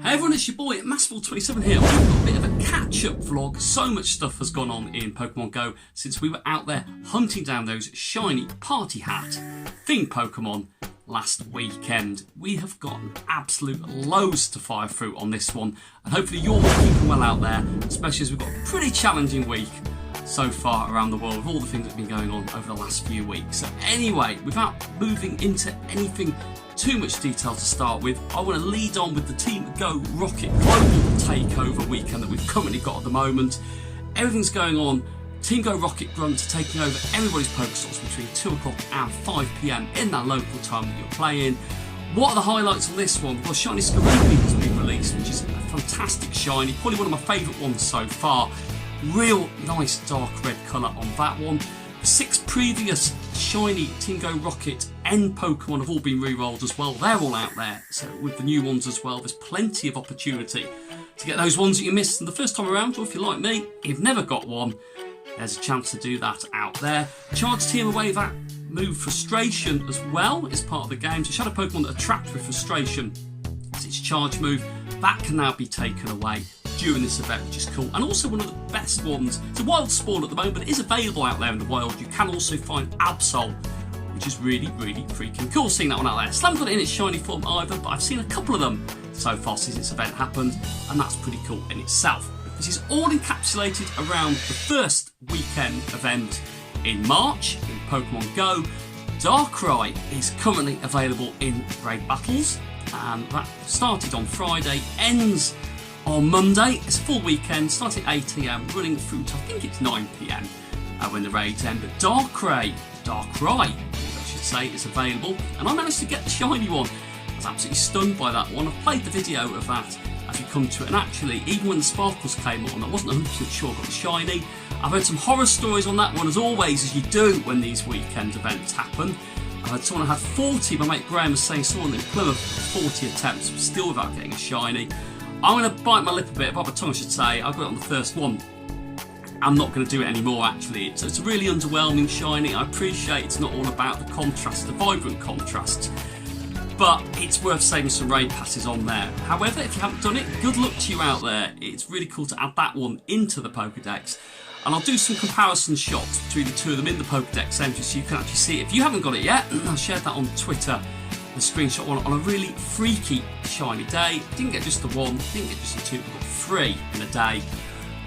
Hey everyone, it's your boy Massful27 here. We've got a bit of a catch-up vlog. So much stuff has gone on in Pokemon Go since we were out there hunting down those shiny party hat themed Pokemon last weekend. We have gotten absolute loads to fire through on this one, and hopefully you're all keeping well out there, especially as we've got a pretty challenging week so far around the world with all the things that have been going on over the last few weeks. So anyway, without moving into anything too much detail to start with, I want to lead on with the Team Go Rocket Global Takeover weekend that we've currently got at the moment. Everything's going on. Team Go Rocket Grunt are taking over everybody's Pokestops between 2 o'clock and 5 PM in that local time that you're playing. What are the highlights on this one? Well, Shiny Skarupi has been released, which is a fantastic shiny, probably one of my favourite ones so far. Real nice dark red colour on that one. The 6 previous shiny Team Go Rocket N Pokemon have all been re-rolled as well. They're all out there. So with the new ones as well, there's plenty of opportunity to get those ones that you missed the first time around, or if you're like me, you've never got one, there's a chance to do that out there. Charge Team away that move Frustration as well is part of the game. So Shadow Pokemon that attract with Frustration, it's its charge move, that can now be taken away during this event, which is cool. And also one of the best ones, it's a wild spawn at the moment, but it is available out there in the wild. You can also find Absol, which is really freaking cool seeing that one out there. Still haven't got it in its shiny form either, but I've seen a couple of them so far since this event happened, and that's pretty cool in itself. This is all encapsulated around the first weekend event in March in Pokemon Go. Darkrai is currently available in raid battles, and that started on Friday, ends on Monday. It's a full weekend, starting at 8 AM, running through to I think it's 9 PM when the raids end. But Darkrai, I should say, is available, and I managed to get the shiny one. I was absolutely stunned by that one. I've played the video of that as we come to it, and actually, even when the sparkles came on, I wasn't 100% sure I got the shiny. I've heard some horror stories on that one, as always, as you do when these weekend events happen. I had someone who had 40, my mate Graham was saying someone in Plymouth, 40 attempts, still without getting a shiny. I'm going to bite my lip a bit, bite my tongue I should say. I got it on the first one. I'm not going to do it anymore actually. It's a really underwhelming shiny. I appreciate it's not all about the contrast, the vibrant contrast, but it's worth saving some raid passes on there. However, if you haven't done it, good luck to you out there. It's really cool to add that one into the Pokedex. And I'll do some comparison shots between the two of them in the Pokedex entry so you can actually see it. If you haven't got it yet, I shared that on Twitter. The screenshot one on a really freaky shiny day. Didn't get just the one, didn't get just the two, we got 3 in a day.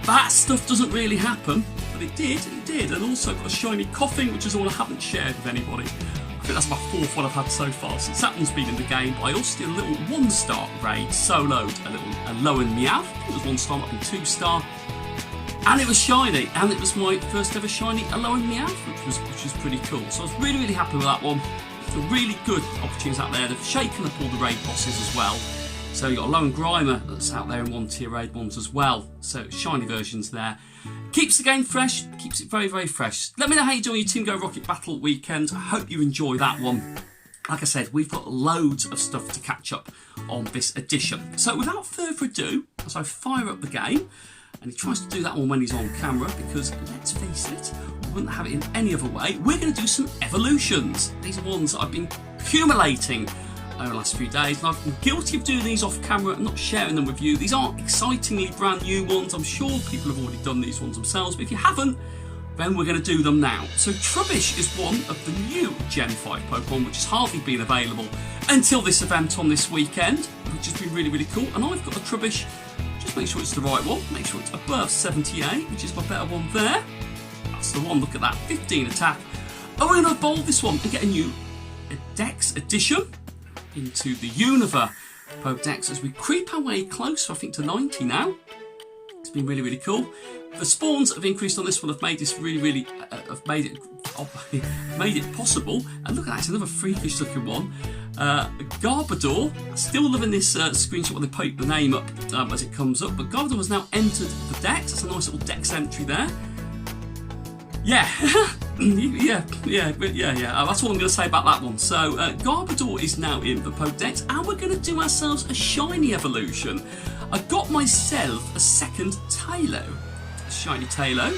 That stuff doesn't really happen, but it did. And also got a shiny Coughing, which is all I haven't shared with anybody. I think that's my 4th one I've had so far since that one's been in the game. But I also did a little 1-star raid, soloed a low and Meowth. I think it was 1-star, might be 2-star. And it was shiny, and it was my first ever shiny Alolan Meowth, which was pretty cool. So I was really happy with that one. Some really good opportunities out there. They've shaken up all the raid bosses as well. So you've got a Lone Grimer that's out there in 1-tier raid ones as well. So shiny versions there. Keeps the game fresh, keeps it very fresh. Let me know how you do on your Team Go Rocket Battle weekend. I hope you enjoy that one. Like I said, we've got loads of stuff to catch up on this edition. So without further ado, as I fire up the game, and he tries to do that one when he's on camera because, let's face it, we wouldn't have it in any other way. We're going to do some evolutions. These are ones that I've been accumulating over the last few days, and I've been guilty of doing these off camera and not sharing them with you. These aren't excitingly brand new ones. I'm sure people have already done these ones themselves, but if you haven't, then we're going to do them now. So Trubbish is one of the new Gen 5 Pokemon, which has hardly been available until this event on this weekend, which has been really cool. And I've got the Trubbish. Just make sure it's the right one. Make sure it's above 78, which is my better one there. That's the one. Look at that. 15 attack. And we're going to evolve this one and get a new Dex addition into the Unova Pokedex as we creep our way closer, I think, to 90 now. It's been really cool. The spawns have increased on this one, have made this really have made it possible. And look at that, it's another freakish looking one. Garbodor, still loving this screenshot where they poke the name up as it comes up, but Garbodor has now entered the Dex. That's a nice little Dex entry there. Yeah, yeah. That's all I'm going to say about that one. So Garbodor is now in the Pokedex, and we're going to do ourselves a shiny evolution. I got myself a second Tailo, a shiny Tailo,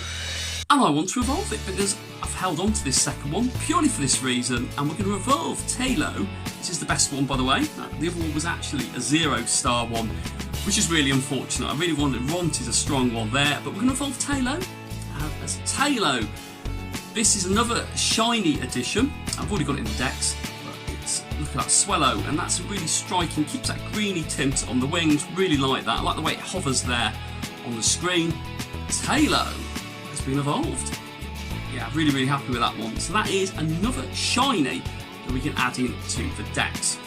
and I want to evolve it because I've held on to this second one purely for this reason, and we're going to evolve Tailo. This is the best one, by the way. The other one was actually a 0-star one. which is really unfortunate. I really wanted a strong one there, but we're going to evolve Tailo. As Tailo, this is another shiny edition. I've already got it in the decks, but it's, look at that Swellow, and that's really striking, keeps that greeny tint on the wings, really like that. I like the way it hovers there on the screen. Tailo has been evolved. Yeah, really happy with that one. So that is another shiny that we can add into the decks.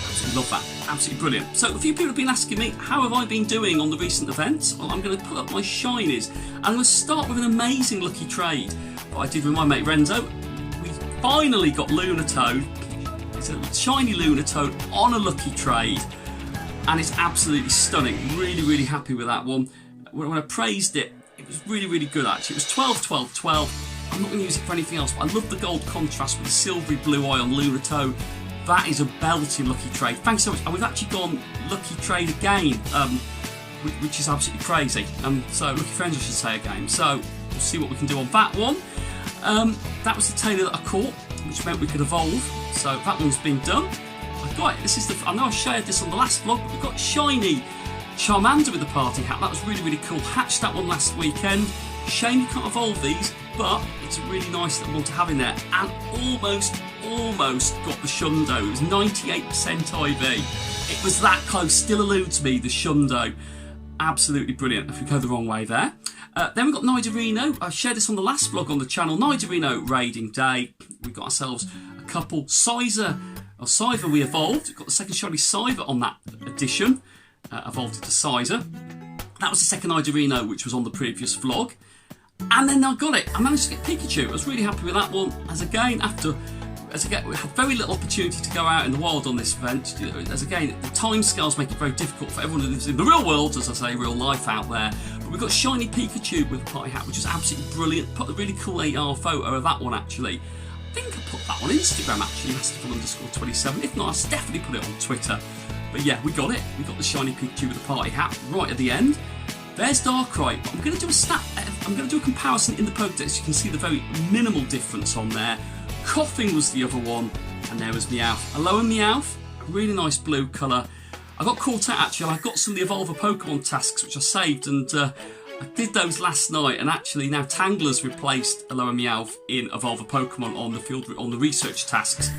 Absolutely love that. Absolutely brilliant. So a few people have been asking me, how have I been doing on the recent events? Well, I'm going to pull up my shinies. I'm going to start with an amazing lucky trade that I did with my mate Renzo. We finally got Lunatoad. It's a shiny Lunatoad on a lucky trade, and it's absolutely stunning. Really happy with that one. When I praised it, it was really good actually. It was 12, 12, 12. I'm not going to use it for anything else, but I love the gold contrast with the silvery blue eye on Lunatoad. That is a belting lucky trade. Thanks so much. And we've actually gone lucky trade again, which is absolutely crazy. So lucky friends, I should say, again. So we'll see what we can do on that one. That was the Tailor that I caught, which meant we could evolve. So that one's been done. I've got it. This is I know I shared this on the last vlog, but we've got shiny Charmander with the party hat. That was really cool. Hatched that one last weekend. Shame you can't evolve these, but it's a really nice little one to have in there. And almost got the Shundo. It was 98% IV. It was that close. Still eludes me, the Shundo. Absolutely brilliant. If we go the wrong way there. Then we've got Nidorino. I shared this on the last vlog on the channel. Nidorino raiding day. We got ourselves a couple. Sizer we evolved. We've got the second shiny Sizer on that edition. Evolved into Sizer. That was the second Nidorino, which was on the previous vlog. And then I got it. I managed to get Pikachu. I was really happy with that one. We had very little opportunity to go out in the wild on this event. As again, the timescales make it very difficult for everyone who lives in the real world, as I say, real life out there. But we've got shiny Pikachu with a party hat, which is absolutely brilliant. Put a really cool AR photo of that one actually. I think I put that on Instagram actually, Masterful_27. If not, I'll definitely put it on Twitter. But yeah, we got it. We got the shiny Pikachu with the party hat right at the end. There's Darkrai. But I'm going to do I'm going to do a comparison in the Pokédex. You can see the very minimal difference on there. Coughing was the other one, and there was Meowth. Hello and Meowth, a really nice blue colour. I got caught out actually. I got some of the Evolver Pokemon tasks which I saved, and I did those last night. And actually now Tangler's replaced Hello and Meowth in Evolver Pokemon on the research tasks,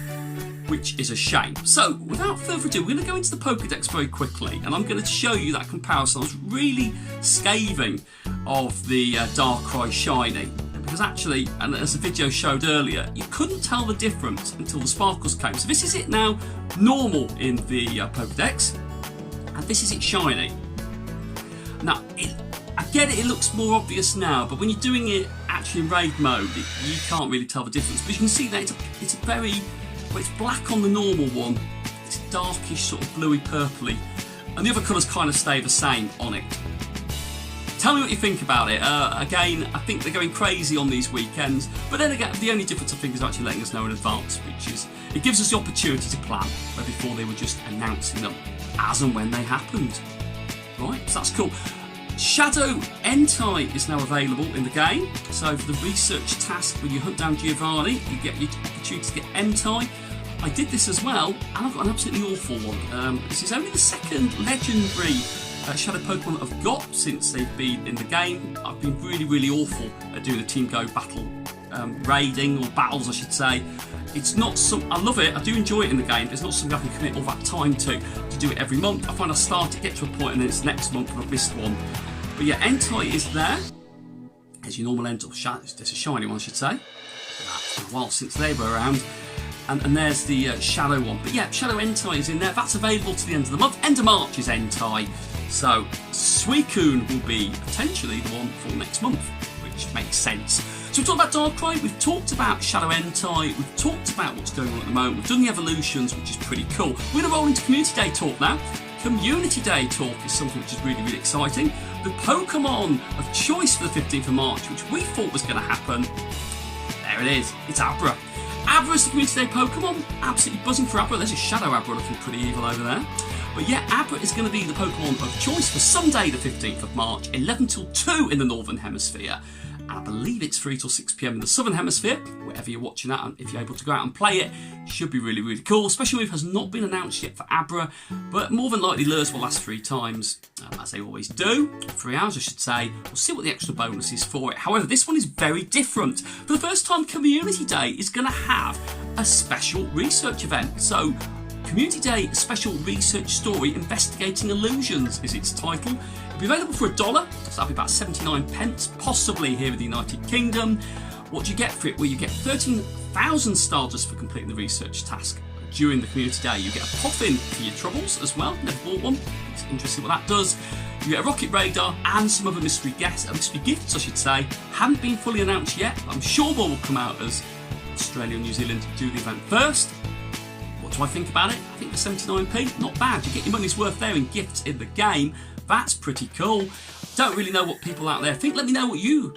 which is a shame. So without further ado, we're going to go into the Pokédex very quickly, and I'm going to show you that comparison. I was really scathing of the Darkrai shiny. Because actually, and as the video showed earlier, you couldn't tell the difference until the sparkles came. So this is it now, normal in the Pokédex, and this is it shiny. Now, I get it looks more obvious now, but when you're doing it actually in raid mode, you can't really tell the difference. But you can see that it's a very, well, it's black on the normal one, it's darkish, sort of bluey purpley, and the other colours kind of stay the same on it. Tell me what you think about it. Again, I think they're going crazy on these weekends, but then again, the only difference I think is actually letting us know in advance, which is, it gives us the opportunity to plan, where before they were just announcing them as and when they happened. Right, so that's cool. Shadow Entei is now available in the game, so for the research task, when you hunt down Giovanni, you get your opportunity to get Entei. I did this as well, and I've got an absolutely awful one. This is only the second legendary Shadow Pokemon I've got since they've been in the game. I've been really awful at doing the Team Go battle raiding, or battles I should say. It's not I love it, I do enjoy it in the game, but it's not something I can commit all that time to do it every month. I find I start to get to a point and then it's next month and I've missed one. But yeah, Entei is there. As your normal Entei, there's a shiny one I should say. It's been a while since they were around. And there's the Shadow one. But yeah, Shadow Entei is in there. That's available to the end of the month. End of March is Entei. So Suicune will be potentially the one for next month, which makes sense. So we've talked about Darkrai, we've talked about Shadow Entei, we've talked about what's going on at the moment, we've done the evolutions, which is pretty cool. We're going to roll into Community Day talk now. Community Day talk is something which is really exciting. The Pokemon of choice for the 15th of March, which we thought was going to happen, there it is, it's Abra. Abra is the Community Day Pokemon. Absolutely buzzing for Abra. There's a Shadow Abra looking pretty evil over there. But yeah, Abra is going to be the Pokemon of choice for Sunday the 15th of March, 11 till 2 in the Northern Hemisphere. And I believe it's 3 till 6 PM in the Southern Hemisphere, wherever you're watching that, and if you're able to go out and play it, should be really, really cool. Special move has not been announced yet for Abra, but more than likely lures will last 3 times, as they always do. 3 hours, I should say. We'll see what the extra bonus is for it. However, this one is very different. For the first time, Community Day is going to have a special research event. So, Community Day Special Research Story Investigating Illusions is its title. It'll be available for $1, so that'll be about 79 pence, possibly here in the United Kingdom. What do you get for it? Well, you get 13,000 Stardust for completing the research task. During the Community Day, you get a Poffin for your troubles as well. Never bought one. It's interesting what that does. You get a Rocket Radar and some other mystery gifts, I should say. Haven't been fully announced yet, but I'm sure more will come out as Australia and New Zealand do the event first. What do I think about it? I think the 79p, not bad. You get your money's worth there in gifts in the game. That's pretty cool. Don't really know what people out there think. Let me know what you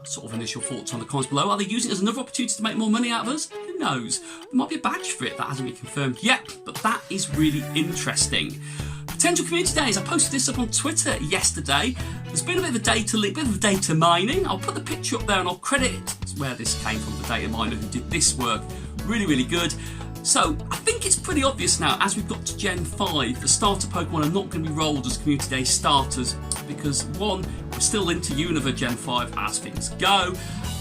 sort of initial thoughts on the comments below. Are they using it as another opportunity to make more money out of us? Who knows? There might be a badge for it. That hasn't been confirmed yet, but that is really interesting. Potential Community Days. I posted this up on Twitter yesterday. There's been a bit of a data leak, a bit of data mining. I'll put the picture up there and I'll credit where this came from, the data miner who did this work. Really, really good. So, I think it's pretty obvious now, as we've got to Gen 5, the starter Pokemon are not going to be rolled as Community Day starters because, one, we're still into Unova Gen 5 as things go,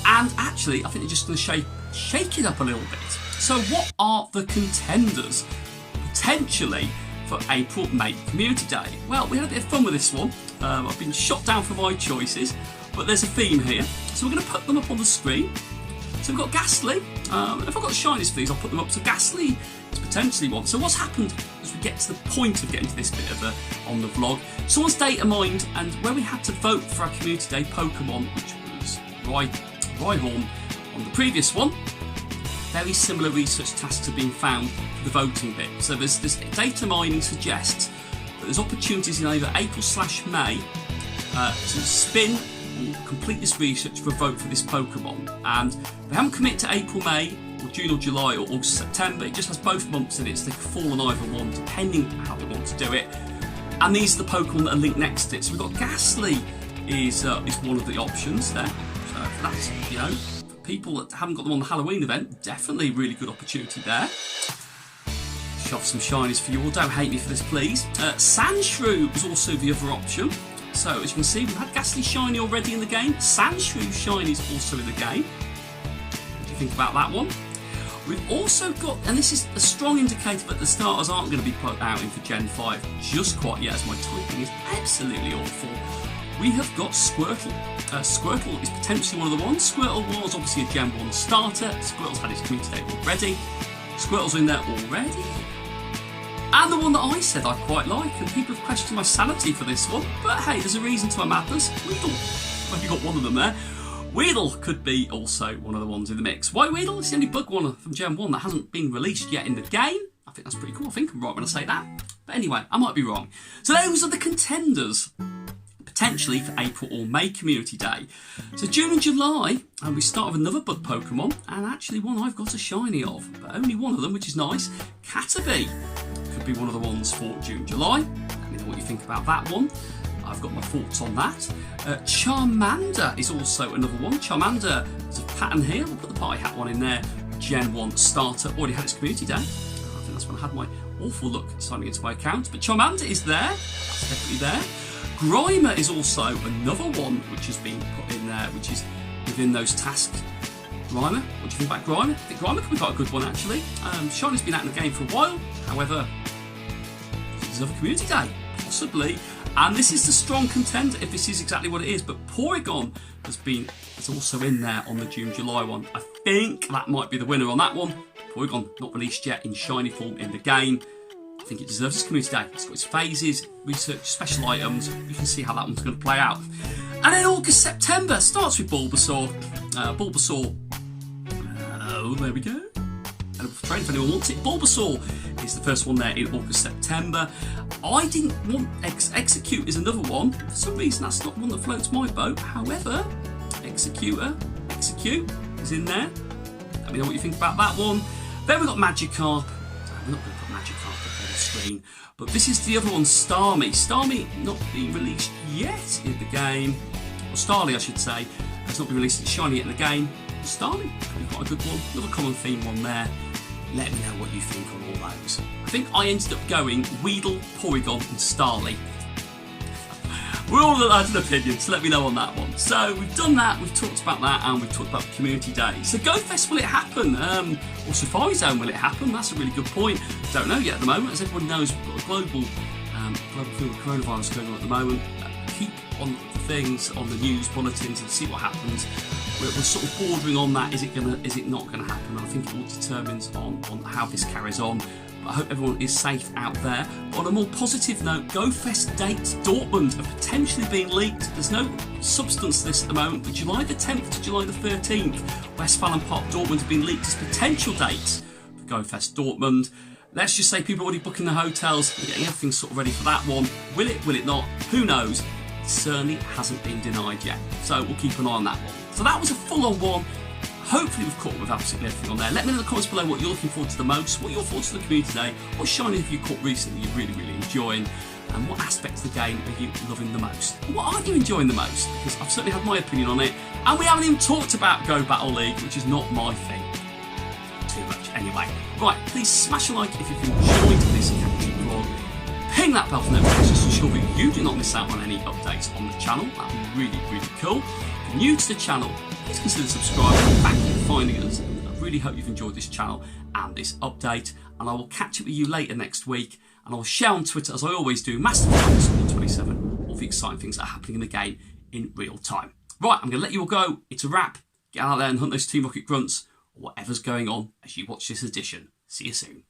and actually, I think they're just going to shake it up a little bit. So, what are the contenders, potentially, for April, May Community Day? Well, we had a bit of fun with this one. I've been shot down for my choices, but there's a theme here. So, we're going to put them up on the screen. So we've got Ghastly. If I've got the Shinies for these, I'll put them up. So Ghastly is potentially one. So what's happened as we get to the point of getting to this bit of on the vlog, someone's data mined, and where we had to vote for our Community Day Pokemon, which was Rhyhorn on the previous one, very similar research tasks have been found for the voting bit. So there's this data mining suggests that there's opportunities in either April/May to spin or complete this research for a vote for this Pokemon, and they haven't committed to April, May, or June or July or August, September. It just has both months in it, so they can fall on either one depending how they want to do it. And these are the Pokemon that are linked next to it. So we've got Ghastly is one of the options there. So that's, you know, for people that haven't got them on the Halloween event, definitely really good opportunity there. Shove some Shinies for you all. Don't hate me for this, please. Sandshrew is also the other option. So, as you can see, we've had Ghastly Shiny already in the game. Sandshrew Shiny is also in the game. What do you think about that one? We've also got, and this is a strong indicator that the starters aren't going to be put out into Gen 5 just quite yet, as my typing is absolutely awful. We have got Squirtle. Squirtle is potentially one of the ones. Squirtle was obviously a Gen 1 starter. Squirtle's had its Community Day already. Squirtle's in there already. And the one that I said I quite like, and people have questioned my sanity for this one, but hey, there's a reason to my madness. Weedle. Well, you got one of them there. Weedle could be also one of the ones in the mix. Why Weedle? It's the only bug one from Gen 1 that hasn't been released yet in the game. I think that's pretty cool. I think I'm right when I say that. But anyway, I might be wrong. So those are the contenders, potentially for April or May Community Day. So June and July, we start with another bug Pokemon, and actually one I've got a shiny of, but only one of them, which is nice. Caterpie could be one of the ones for June, July. Let me know what you think about that one. I've got my thoughts on that. Charmander is also another one. Charmander, there's a pattern here. We'll put the party hat one in there. Gen 1 starter, already had its Community Day. I think that's when I had my awful luck signing into my account. But Charmander is there. That's definitely there. Grimer is also another one which has been put in there, which is within those tasks. Grimer, what do you think about Grimer? I think Grimer could be quite a good one, actually. Shiny's been out in the game for a while. However, there's another Community Day, possibly. And this is the strong contender, if this is exactly what it is. But Porygon is also in there on the June-July one. I think that might be the winner on that one. Porygon not released yet in shiny form in the game. I think it deserves its Community Day. It's got its phases, research, special items. You can see how that one's going to play out. And then August, September starts with Bulbasaur. Oh, there we go. Train if anyone wants it. Bulbasaur is the first one there in August, September. I didn't want Execute is another one. For some reason, that's not one that floats my boat. However, Execute is in there. Let me know what you think about that one. Then we've got Magikarp. I'm not going to put Magikarp up on the screen, but this is the other one, Starmie. Starmie not being released yet in the game, or Starly I should say, has not been released in Shiny yet in the game. Starmie, probably quite a good one, another common theme one there. Let me know what you think on all those. I think I ended up going Weedle, Porygon and Starly. We're all allowed an opinion, so let me know on that one. So we've done that, we've talked about that, and we've talked about the community day. So GoFest, will it happen? Or Safari Zone, will it happen? That's a really good point. Don't know yet at the moment. As everyone knows, we've got a global thing with coronavirus going on at the moment. Keep on the things, on the news bulletins, and see what happens. We're sort of bordering on that. Is it not going to happen? And I think it all determines on how this carries on. I hope everyone is safe out there. But on a more positive note, GoFest dates Dortmund are potentially being leaked. There's no substance to this at the moment, but July the 10th to July the 13th, Westfalenpark Dortmund have been leaked as potential dates for GoFest Dortmund. Let's just say people are already booking the hotels and getting everything sort of ready for that one. Will it not? Who knows? It certainly hasn't been denied yet. So we'll keep an eye on that one. So that was a full-on one. Hopefully we've caught up with absolutely everything on there. Let me know in the comments below what you're looking forward to the most, what your thoughts on the community today, what Shiny have you caught recently you're really, really enjoying, and what aspects of the game are you loving the most? And what are you enjoying the most? Because I've certainly had my opinion on it, and we haven't even talked about Go Battle League, which is not my thing too much anyway. Right, please smash a like if you've enjoyed this catchy vlog. Ping that bell for notifications to ensure that you do not miss out on any updates on the channel. That would be really, really cool. If you're new to the channel, please consider subscribing. Thank you for finding us. I really hope you've enjoyed this channel and this update. And I will catch up with you later next week. And I'll share on Twitter, as I always do, Master27, all the exciting things that are happening in the game in real time. Right, I'm going to let you all go. It's a wrap. Get out there and hunt those Team Rocket grunts, or whatever's going on as you watch this edition. See you soon.